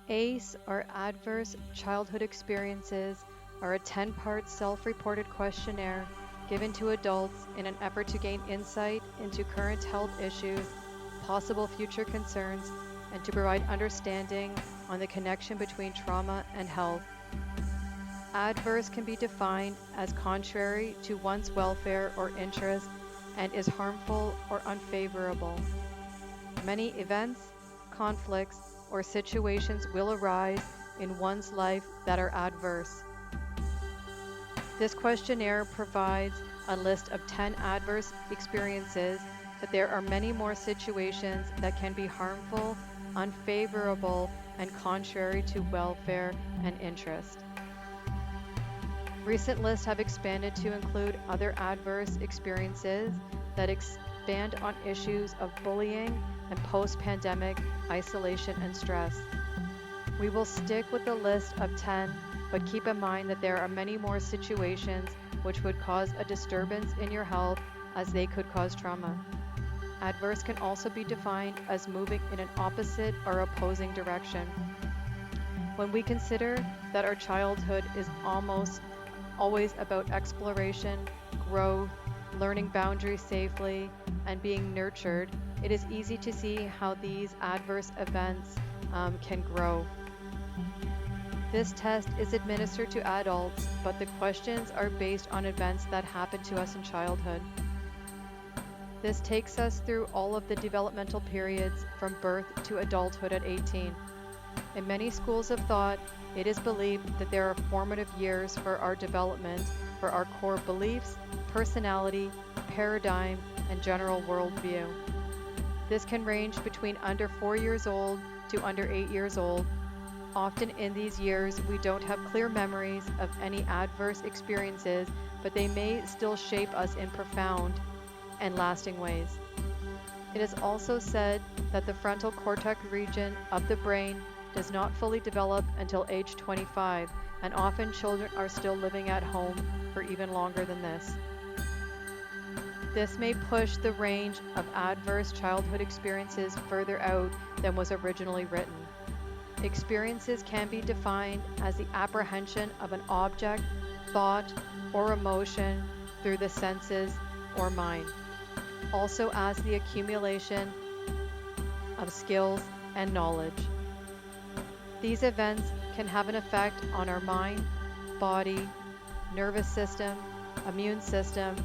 ACE, or Adverse Childhood Experiences, are a 10-part self-reported questionnaire given to adults in an effort to gain insight into current health issues, possible future concerns, and to provide understanding on the connection between trauma and health. Adverse can be defined as contrary to one's welfare or interest and is harmful or unfavorable. Many events, conflicts, or situations will arise in one's life that are adverse. This questionnaire provides a list of 10 adverse experiences, but there are many more situations that can be harmful, unfavorable, and contrary to welfare and interest. Recent lists have expanded to include other adverse experiences that expand on issues of bullying and post-pandemic isolation and stress. We will stick with the list of 10, but keep in mind that there are many more situations which would cause a disturbance in your health as they could cause trauma. Adverse can also be defined as moving in an opposite or opposing direction. When we consider that our childhood is almost always about exploration, growth, learning boundaries safely, and being nurtured, it is easy to see how these adverse events can grow. This test is administered to adults, but the questions are based on events that happened to us in childhood. This takes us through all of the developmental periods from birth to adulthood at 18. In many schools of thought, it is believed that there are formative years for our development, for our core beliefs, personality, paradigm, and general worldview. This can range between under 4 years old to under 8 years old. Often in these years, we don't have clear memories of any adverse experiences, but they may still shape us in profound and lasting ways. It is also said that the frontal cortex region of the brain does not fully develop until age 25, and often children are still living at home for even longer than this. This may push the range of adverse childhood experiences further out than was originally written. Experiences can be defined as the apprehension of an object, thought, or emotion through the senses or mind, also as the accumulation of skills and knowledge. These events can have an effect on our mind, body, nervous system, immune system,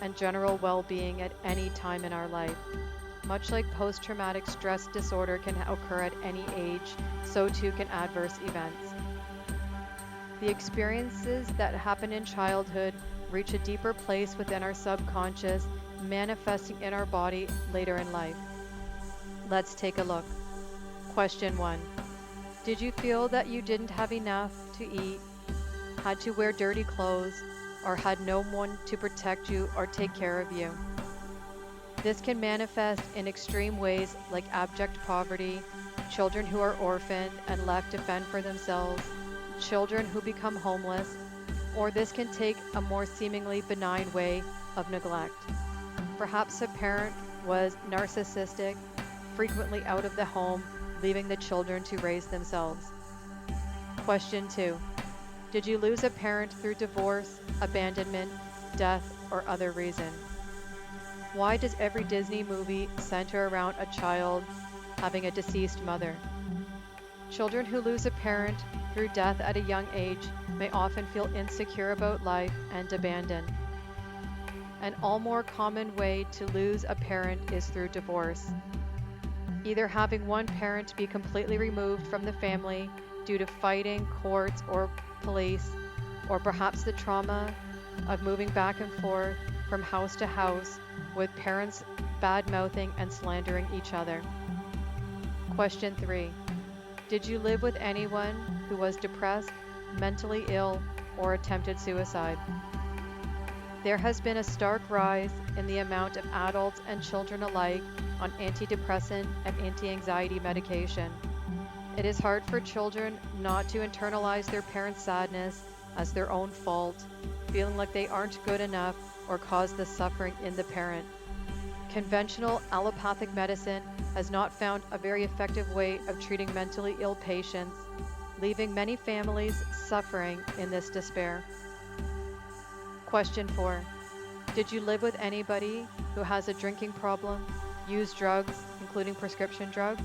and general well-being at any time in our life. Much like post-traumatic stress disorder can occur at any age, so too can adverse events. The experiences that happen in childhood reach a deeper place within our subconscious, manifesting in our body later in life. Let's take a look. Question 1. Did you feel that you didn't have enough to eat, had to wear dirty clothes, or had no one to protect you or take care of you? This can manifest in extreme ways like abject poverty, children who are orphaned and left to fend for themselves, children who become homeless, or this can take a more seemingly benign way of neglect. Perhaps a parent was narcissistic, frequently out of the home, leaving the children to raise themselves. Question 2. Did you lose a parent through divorce, abandonment, death, or other reason? Why does every Disney movie center around a child having a deceased mother? Children who lose a parent through death at a young age may often feel insecure about life and abandoned. An all more common way to lose a parent is through divorce. Either having one parent be completely removed from the family due to fighting, courts, or police, or perhaps the trauma of moving back and forth from house to house with parents bad-mouthing and slandering each other. Question 3. Did you live with anyone who was depressed, mentally ill, or attempted suicide? There has been a stark rise in the amount of adults and children alike on antidepressant and anti-anxiety medication. It is hard for children not to internalize their parents' sadness as their own fault, feeling like they aren't good enough or cause the suffering in the parent. Conventional allopathic medicine has not found a very effective way of treating mentally ill patients, leaving many families suffering in this despair. Question 4. Did you live with anybody who has a drinking problem, use drugs, including prescription drugs?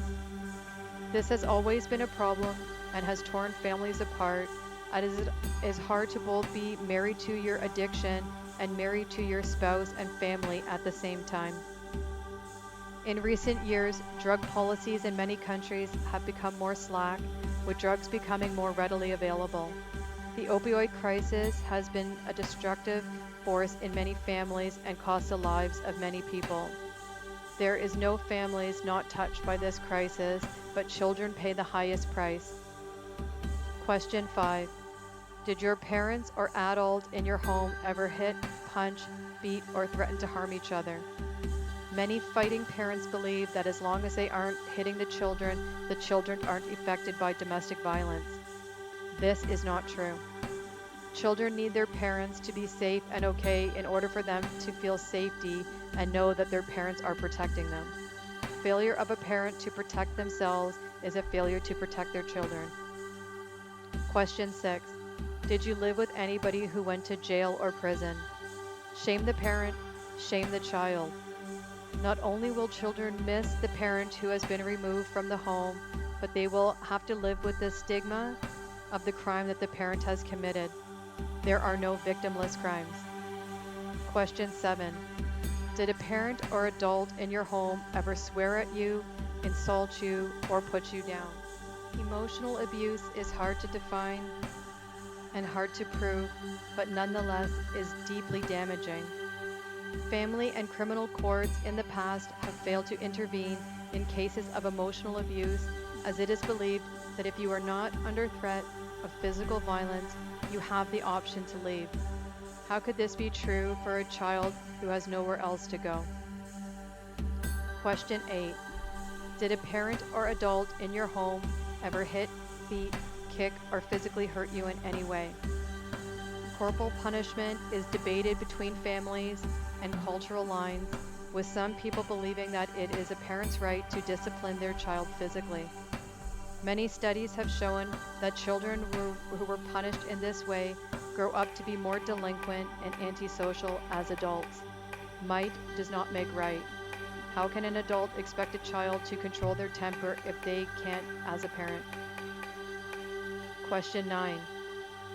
This has always been a problem and has torn families apart, as it is hard to both be married to your addiction and married to your spouse and family at the same time. In recent years, drug policies in many countries have become more slack, with drugs becoming more readily available. The opioid crisis has been a destructive force in many families and cost the lives of many people. There is no families not touched by this crisis, but children pay the highest price. Question 5. Did your parents or adult in your home ever hit, punch, beat, or threaten to harm each other? Many fighting parents believe that as long as they aren't hitting the children aren't affected by domestic violence. This is not true. Children need their parents to be safe and okay in order for them to feel safety and know that their parents are protecting them. Failure of a parent to protect themselves is a failure to protect their children. Question 6. Did you live with anybody who went to jail or prison? Shame the parent, shame the child. Not only will children miss the parent who has been removed from the home, but they will have to live with the stigma of the crime that the parent has committed. There are no victimless crimes. Question 7. Did a parent or adult in your home ever swear at you, insult you, or put you down? Emotional abuse is hard to define and hard to prove, but nonetheless is deeply damaging. Family and criminal courts in the past have failed to intervene in cases of emotional abuse, as it is believed that if you are not under threat of physical violence, you have the option to leave. How could this be true for a child who has nowhere else to go? Question 8. Did a parent or adult in your home ever hit, beat, kick, or physically hurt you in any way? Corporal punishment is debated between families and cultural lines, with some people believing that it is a parent's right to discipline their child physically. Many studies have shown that children who were punished in this way grow up to be more delinquent and antisocial as adults. Might does not make right. How can an adult expect a child to control their temper if they can't as a parent? Question 9.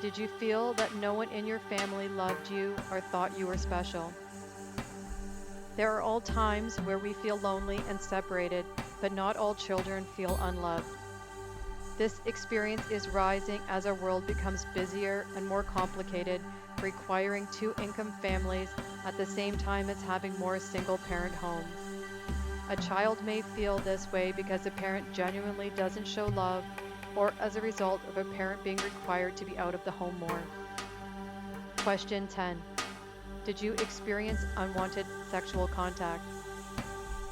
Did you feel that no one in your family loved you or thought you were special? There are all times where we feel lonely and separated, but not all children feel unloved. This experience is rising as our world becomes busier and more complicated, requiring two-income families at the same time as having more single-parent homes. A child may feel this way because a parent genuinely doesn't show love, or as a result of a parent being required to be out of the home more. Question 10. Did you experience unwanted sexual contact?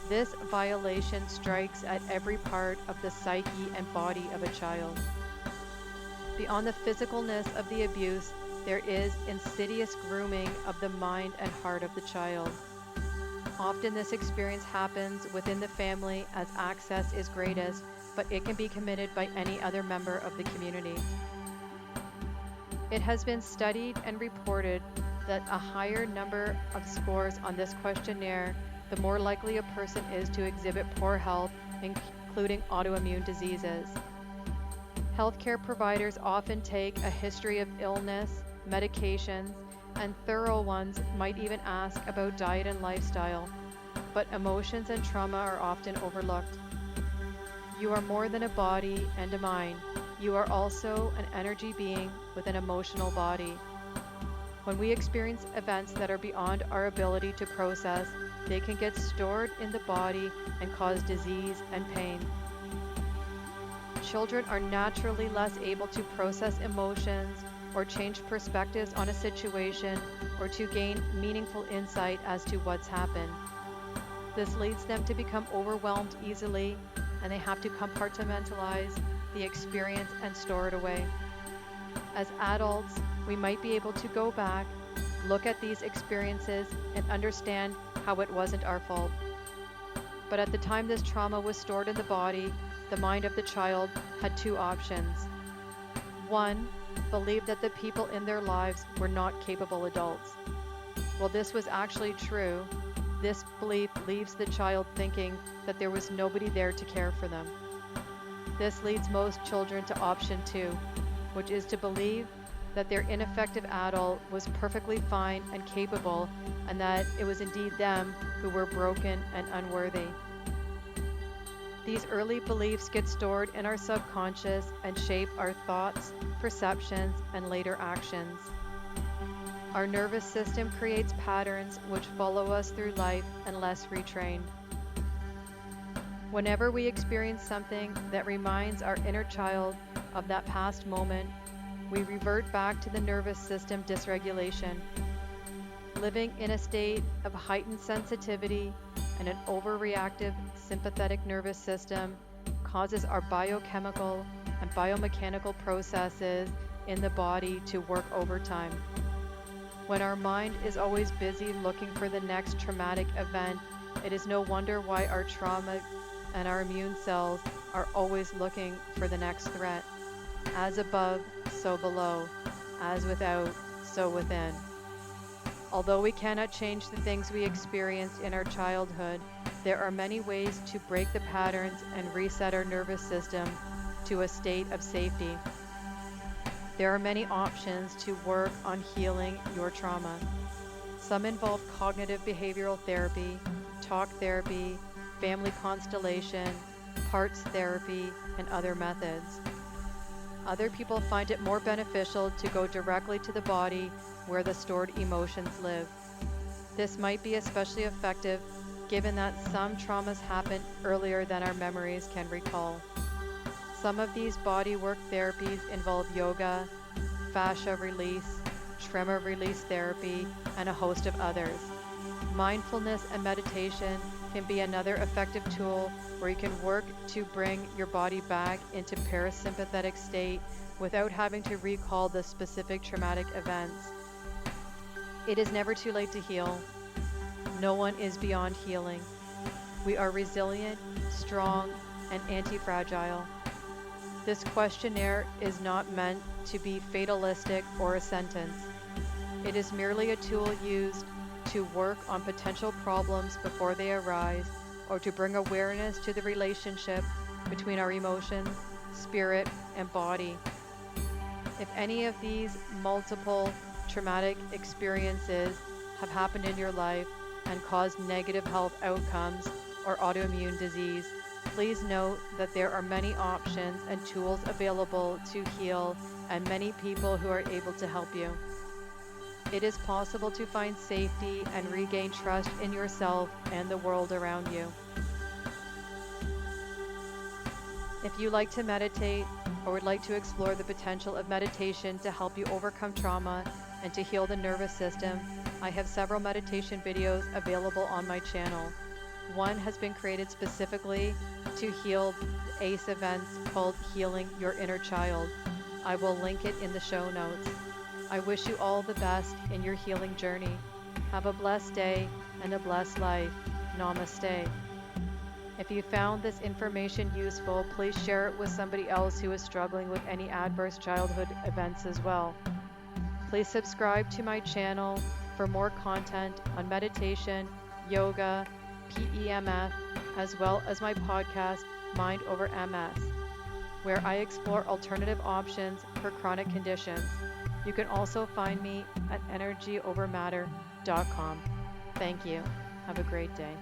This violation strikes at every part of the psyche and body of a child. Beyond the physicalness of the abuse, there is insidious grooming of the mind and heart of the child. Often this experience happens within the family as access is greatest, but it can be committed by any other member of the community. It has been studied and reported that a higher number of scores on this questionnaire, the more likely a person is to exhibit poor health, including autoimmune diseases. Healthcare providers often take a history of illness, medications, and thorough ones might even ask about diet and lifestyle, but emotions and trauma are often overlooked. You are more than a body and a mind. You are also an energy being with an emotional body. When we experience events that are beyond our ability to process, they can get stored in the body and cause disease and pain. Children are naturally less able to process emotions or change perspectives on a situation or to gain meaningful insight as to what's happened. This leads them to become overwhelmed easily, and they have to compartmentalize the experience and store it away. As adults, we might be able to go back, look at these experiences, and understand how it wasn't our fault. But at the time this trauma was stored in the body, the mind of the child had two options. One, believed that the people in their lives were not capable adults. While this was actually true, this belief leaves the child thinking that there was nobody there to care for them. This leads most children to option two, which is to believe that their ineffective adult was perfectly fine and capable, and that it was indeed them who were broken and unworthy. These early beliefs get stored in our subconscious and shape our thoughts, perceptions, and later actions. Our nervous system creates patterns which follow us through life unless retrained. Whenever we experience something that reminds our inner child of that past moment, we revert back to the nervous system dysregulation. Living in a state of heightened sensitivity and an overreactive sympathetic nervous system causes our biochemical and biomechanical processes in the body to work overtime. When our mind is always busy looking for the next traumatic event, it is no wonder why our trauma and our immune cells are always looking for the next threat. As above, so below. As without, so within. Although we cannot change the things we experienced in our childhood, there are many ways to break the patterns and reset our nervous system to a state of safety. There are many options to work on healing your trauma. Some involve cognitive behavioral therapy, talk therapy, family constellation, parts therapy, and other methods. Other people find it more beneficial to go directly to the body where the stored emotions live. This might be especially effective given that some traumas happen earlier than our memories can recall. Some of these bodywork therapies involve yoga, fascia release, tremor release therapy, and a host of others. Mindfulness and meditation can be another effective tool where you can work to bring your body back into parasympathetic state without having to recall the specific traumatic events. It is never too late to heal. No one is beyond healing. We are resilient, strong, and anti-fragile. This questionnaire is not meant to be fatalistic or a sentence. It is merely a tool used to work on potential problems before they arise, or to bring awareness to the relationship between our emotions, spirit, and body. If any of these multiple traumatic experiences have happened in your life and caused negative health outcomes or autoimmune disease, please note that there are many options and tools available to heal and many people who are able to help you. It is possible to find safety and regain trust in yourself and the world around you. If you like to meditate or would like to explore the potential of meditation to help you overcome trauma and to heal the nervous system, I have several meditation videos available on my channel. One has been created specifically to heal ACE events called Healing Your Inner Child. I will link it in the show notes. I wish you all the best in your healing journey. Have a blessed day and a blessed life. Namaste. If you found this information useful, please share it with somebody else who is struggling with any adverse childhood events as well. Please subscribe to my channel for more content on meditation, yoga, PEMF, as well as my podcast, Mind Over MS, where I explore alternative options for chronic conditions. You can also find me at energyovermatter.com. Thank you. Have a great day.